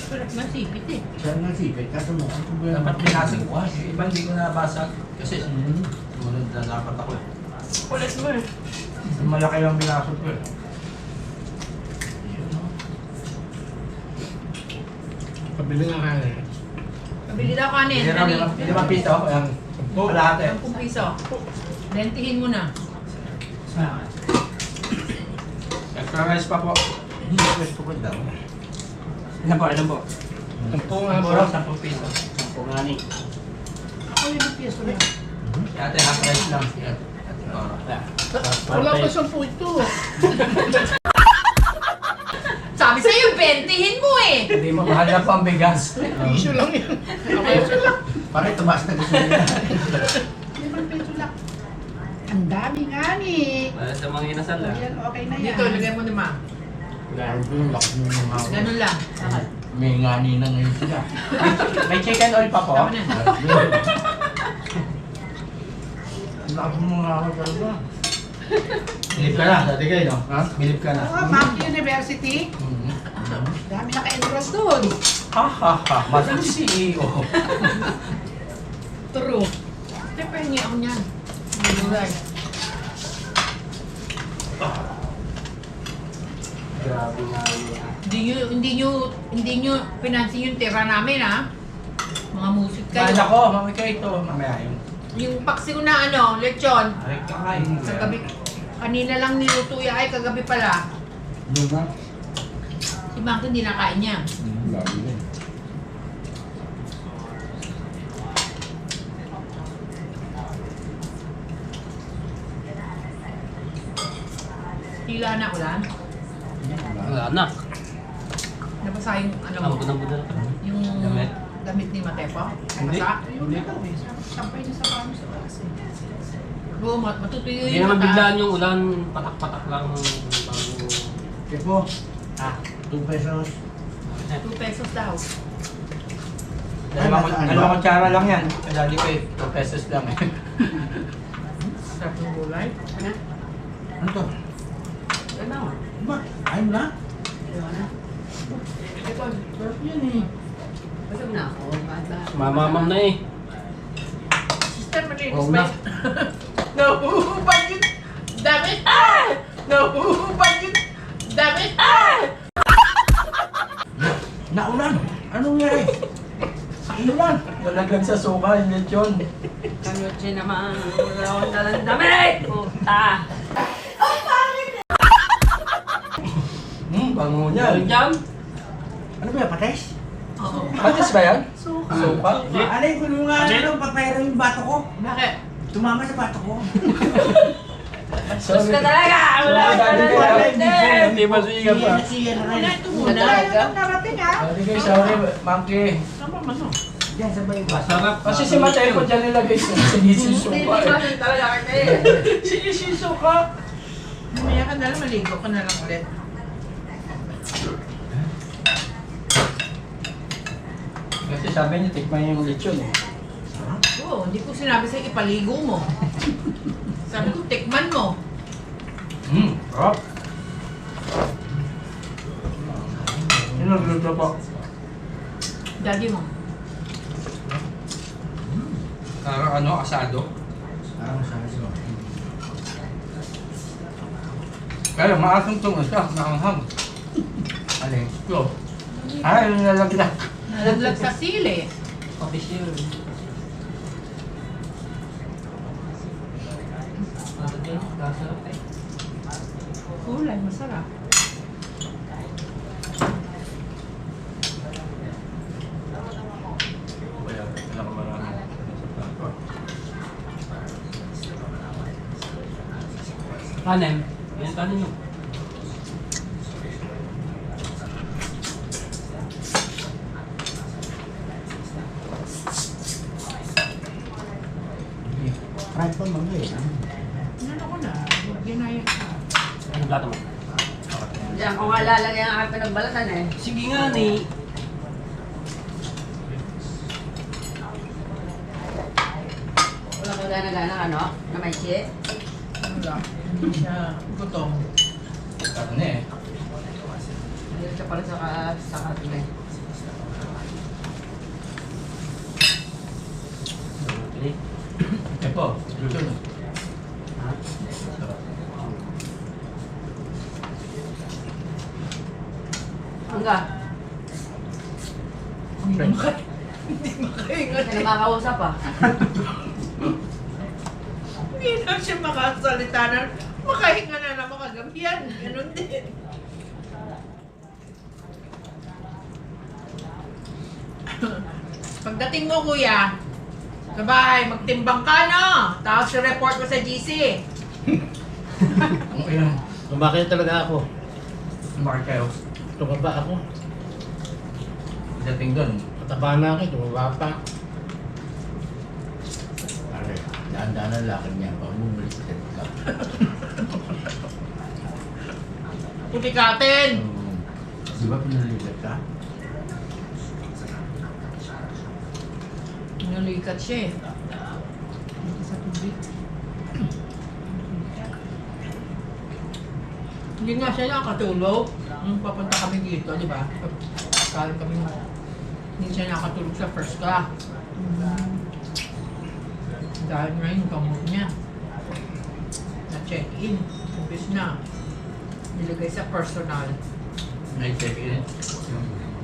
Sarap na sipit eh. Saan nga sipit? Kaso mo, ang problema. Dapat binasag ko. Iba hindi ko nabasag. Kasi sumunod na dapat ako eh. Kulit mo eh. Malaki lang binasag ko eh. Pabili daw kanin. Hindi ba piso? Ayan. Kalahati. 10 piso. Lentihin mo na. Extra rice pa po. Hindi ko gusto ko daw. Ilan po? Ilan po? 10 nga po. 10 piso. 10 nga ni. Ako yung piso na. Ate, half rice lang. Yan. Wala pa 10 ito. Sabi sa'yo, bentihin mo eh. Hindi mo mahal na pang bigas. Piso lang yun. Piso lang. Parang tumaas na gusto nila. 5 piso lang. Ang dami nga ni. Para sa mga inasal ah. Yan, okay na yan. Dito, lagay mo naman. Lalo yung laki ng mga Ganun lang. may ngani na ngayon sila. May chicken oil pa po. Tama na. Laki mo nga ako talaga. Bilip ka na, dati kayo, no? Ha? Bilip ka na. Oh, Mount University. Mhm. Dami naka-enroll doon. Ha ha ha, masang CEO. True. Ito pa yung ako niyan. Gulay. Grabe nga yun. Hindi nyo pinansin yung tira namin, ha? Mga musik kayo. Kala ko, mami kayo ito. Mamaya yun. Yung paksiw na ano, lechon. Ay, kakain. Sa gabi. Kanina lang niluto yan, ay kagabi pala. Yung ba? Si Mark hindi nakain niya. Lagi din. Hila na ulan. Wala na. Nabasa yung ano Ang mo, budang-budang. yung Damit? damit ni Matepo. Hindi. Nabasa? Hindi ko. Sampay niya sa kami sa taas eh. Oo, matutuyo Hindi yung naman mata. biglaan yung ulan, patak-patak lang bago... Tipo, 2 pesos. 2 pesos daw. Dalawang kutsara lang yan. Kaya di ko 2 pesos lang eh. Sarap ng gulay. Ano to? Ano? Ba? Ayun na? Ito, Sarap yan eh. Busog na ako. Mamamam na eh. sister malinis Oo ba na. yun? Nahuhubad yun! Damit! Ah! Nahuhubad yun! Damit! Ah! Naulan! Anong nangyari? Inulan! Nalaglag sa suka yung lechon. Kanyotse naman. Wala akong dalang damit! Puta! Bango niya. Meron dyan? Ano ba yan? Pates? Oo. Patis ba yan? Suka. Alay ko nung nga ano, papayro yung bato ko. Bakit? Tumama sa bato ko. Sus ka talaga! Wala akong dalang damit! Hindi ba siya pa? Siya na Wala rin. ito muna. Wala nang narating ha. Sorry guys, sorry, monkey. Sama man no? Diyan sa bayo. Masarap. Kasi si Matay po dyan nilagay sa sinisi Hindi suka. ba talaga kayo? Sinisi suka. Mamaya ka na lang, maligo ka na lang ulit. Kasi sabi niya, tikman yung lechon eh. Oo, hindi ko sinabi sa'yo ipaligo mo. Sabi ko, tikman mo. Sarap. Yun ang luto po. Daddy mo. Ano, asado. Sabi ko. Kaya maasang tungo siya, maanghang. Alay. Yo. Ay, nalaglag. Nalaglag sa sili. Official. Masarap eh. Kulay, masarap. Kaya, pinakamarami. Kanin. Yan kanin nyo. Kahit pa mga eh. Ano ko na? Yan na yan. Anong plato mo? Diyan ko nga lalagay ang aking pinagbalatan eh. Sige nga ni. Wala ko gana-gana ano? Na may shit. Wala. Hindi siya gutom. Karne eh. Hindi siya pala sa karne. Ito po, lechon eh. Hangga. Hindi makahinga. Hindi na makausap ah. Hindi na siya makasalita na. Makahinga na naman kagabi yan. Ganun din. Pagdating mo, kuya, sa bahay, magtimbang ka, no? Tapos report mo sa GC. Ang ilang, Lumakit talaga ako. bakit kayo? Tumaba ako. Dating doon. Mataba na ako, tumaba pa. Alay. Daan-daan ang lakad niya. Pag bumalik ka. Putikatin! Di ba pinalikat ka? Naluikat siya eh. Sa tubig. Hindi nga siya nakatulog. Nung papunta kami dito, di ba? Kaling kami, hindi siya nakatulog sa first class. Dahil nga yung gamot niya. Na-check-in. Imbis na. Nilagay sa personal. May check-in.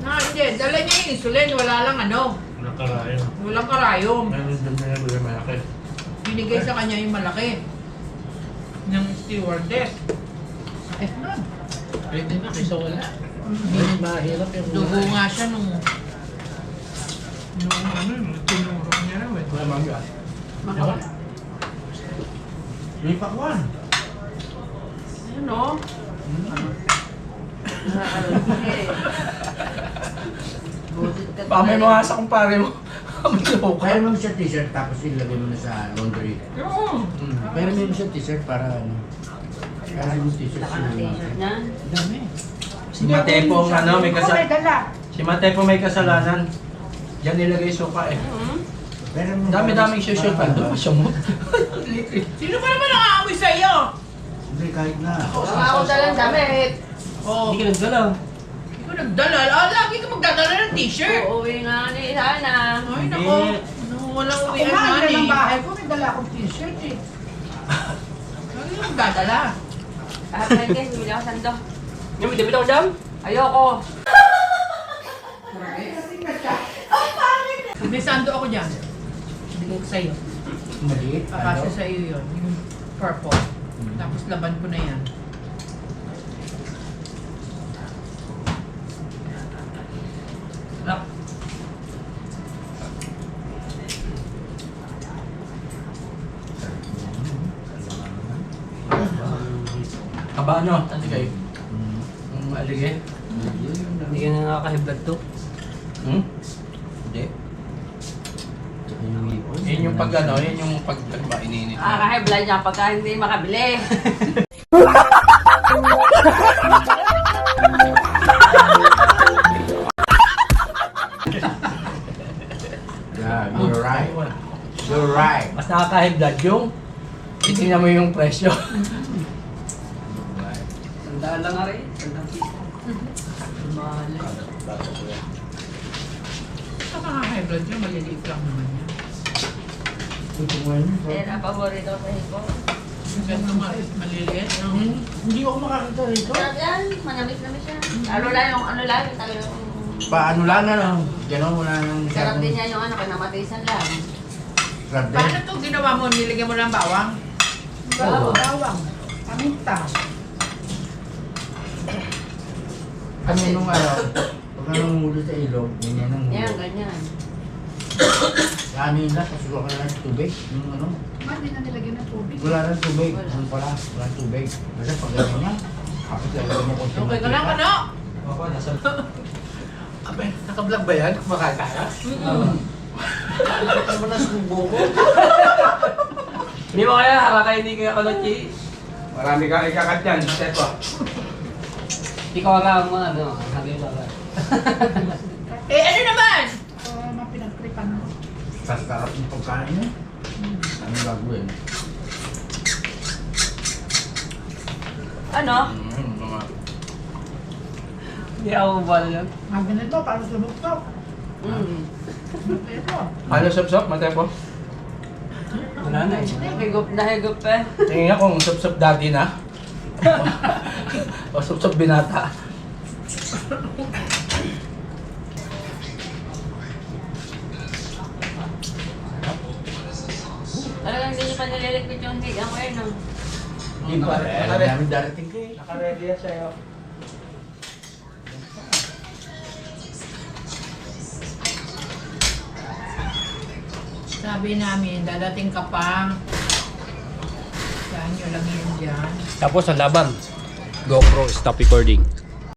Hindi. Dala niya yung insulin. Wala lang ano. Nakarayo. Walang karayom. Meron doon na yung malaki. Binigay sa kanya yung malaki. Ng stewardess. Eh na. Pwede na, kaysa wala. Hindi mahirap yung Dugo nga siya nung tinurok niya raw eh. Wala mangga. Makawala. May pakwan. Ayun o. Busit ka Baka may mga sa kumpare mo. Kaya mo siya t-shirt tapos ilagay mo na sa laundry. Oo. Pero may mo siya t-shirt para ano. Para yung t-shirt Saka na t-shirt niya. Dami. Si Matepo, ano, may Ikaw may dala. Si Matepo may kasalanan. Yan nilagay suka eh. Pero Dami-daming shoot pa. Doon pa siya mo. Sino ba naman nakaamoy sa'yo? Hindi, kahit na. Wala ako dalang damit. Oo. Hindi ka nagdala. Hindi ko nagdala. Lagi ka magdadala ng t-shirt. Uuwi nga ni Sana. Ay, nako. Walang Ako uwian nga, man yan ang eh. bahay ko. May dala akong t-shirt eh. Lagi ka magdadala. Kahit may guys, bumili ako sando. Hindi mo debit ako dyan? Ayoko. May sando ako dyan. Bigay ko sa'yo. Maliit. Kakasya sa'yo yun. Yung purple. Tapos laban ko na yan. Kabano? Ano kayo? Alige? Hindi ka na nakakahiblad to. Hmm? Hindi. Yun yung pag ano, yun yung pag ba ininit. Kahit blind niya pagka hindi makabili. Yeah, you're right. You're right. Mas nakaka-high yung titingnan mo yung presyo. Sandaan lang nga rin. Sandaan piso. Mahal eh. Saka nga high blood yun, maliliit lang naman yan. Kaya napaborito ko sa hiko. Ganito maliliit. Hindi ako makakita rito. Sarap yan. Manamis-namis yan. Lalo lang yung ano lang. Yung talagang... Paano lang ano? Gano'n wala nang Sarap din yan yung ano. Kinamatisan lang. Sarap din. Paano to ginawa mo? Nilagyan mo ng bawang? Bawang. Paminta. Ano nung araw? Pag nangungulo sa ilog, ganyan ang Yan, hulo. ganyan. Ano yun lang, kasuka ka lang sa tubig. Yung ano? Hindi na nilagyan ng tubig. Wala lang tubig. Ano pala? Wala tubig. Kasi pag ganyan niya, kapag lalagyan mo konti Okay ka lang, ano? Ako, nasa... Abay, naka-vlog ba yan? Kumakakaya? Ano mo na subo ko? Hindi mo kaya harakay hindi kaya kalotsi. Marami kang ikakat yan, Matepo. Ikaw nga mo ano. Sabi ba ba? Eh, ano naman? Mga pinagtripan mo. Sasarap ng pagkain niya. Ano gagawin? Ano? Hindi ako bala yan. Mga ganito, para sa buktok. Ito. Halo sop-sop, Matepo. Wala na eh. Higup na higup eh. Tingin nga kung sop-sop daddy na. O sop-sop binata. Talagang hindi nyo pa nililigpit yung higang ko eh, no? Hindi pa. Alam namin darating kayo. Naka-ready yan sa'yo. Sabi namin, dadating ka pa. Saan nyo lang yun dyan. Tapos ang laban. GoPro, stop recording.